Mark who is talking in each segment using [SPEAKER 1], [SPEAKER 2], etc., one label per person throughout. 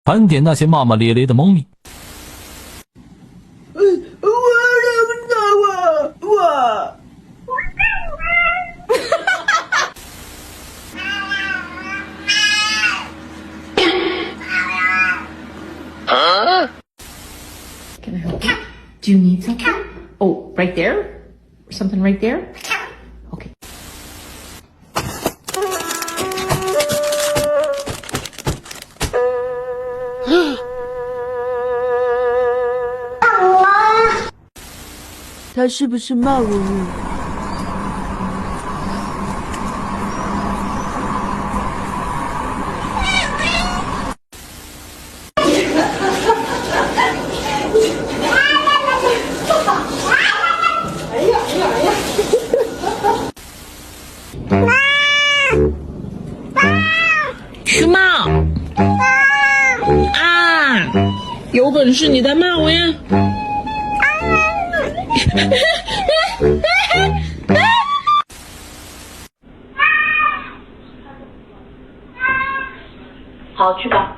[SPEAKER 1] 盘点那些骂骂咧咧的猫咪。
[SPEAKER 2] Can I help you? Do you need something? Oh, right there? Or something right there? Okay.
[SPEAKER 3] 他是不是骂我呢？
[SPEAKER 4] 徐茂啊，有本事你再骂我呀！
[SPEAKER 5] 好，去吧。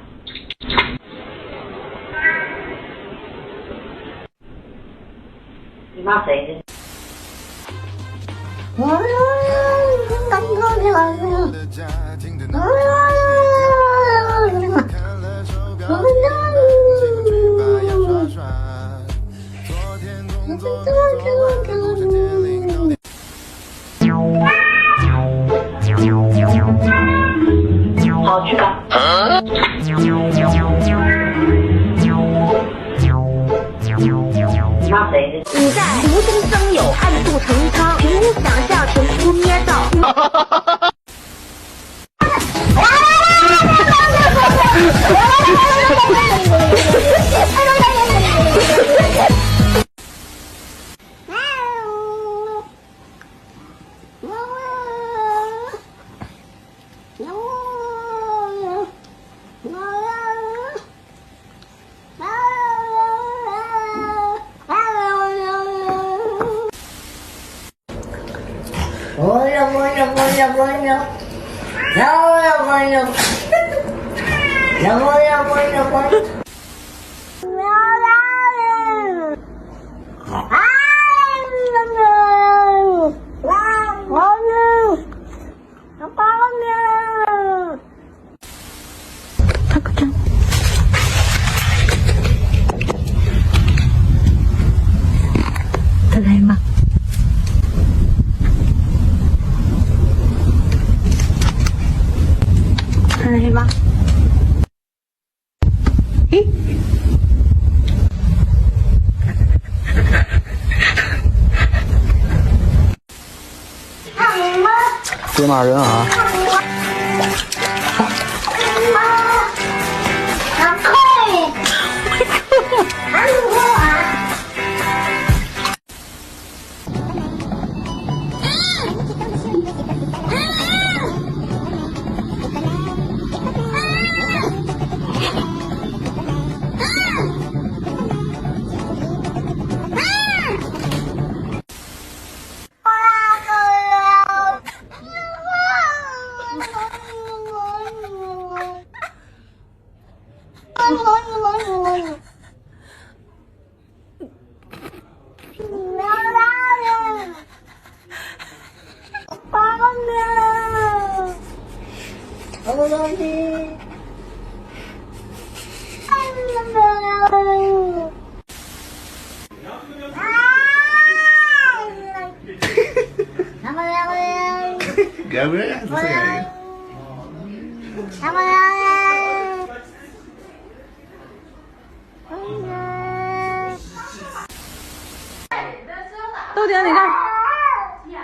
[SPEAKER 5] 你骂谁呢？好，去吧。你骂谁呢？
[SPEAKER 6] 你在无中生有，暗度陈仓，凭空想象，凭空捏造。
[SPEAKER 3] ただいま。ただいま。诶？
[SPEAKER 7] 别骂人啊！
[SPEAKER 3] 豆姐，你看。
[SPEAKER 6] 你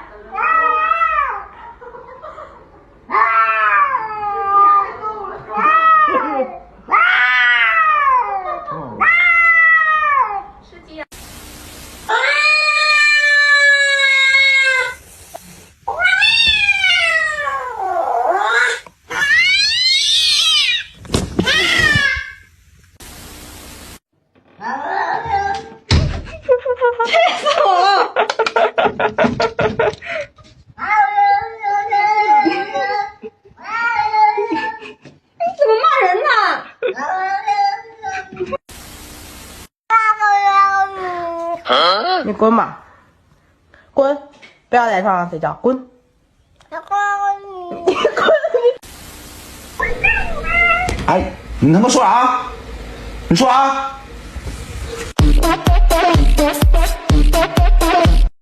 [SPEAKER 6] 怎么骂人呢？
[SPEAKER 8] 你滚吧，滚！不要在床上睡觉，滚！你滚！
[SPEAKER 7] 哎，你他妈说啥？你说啥？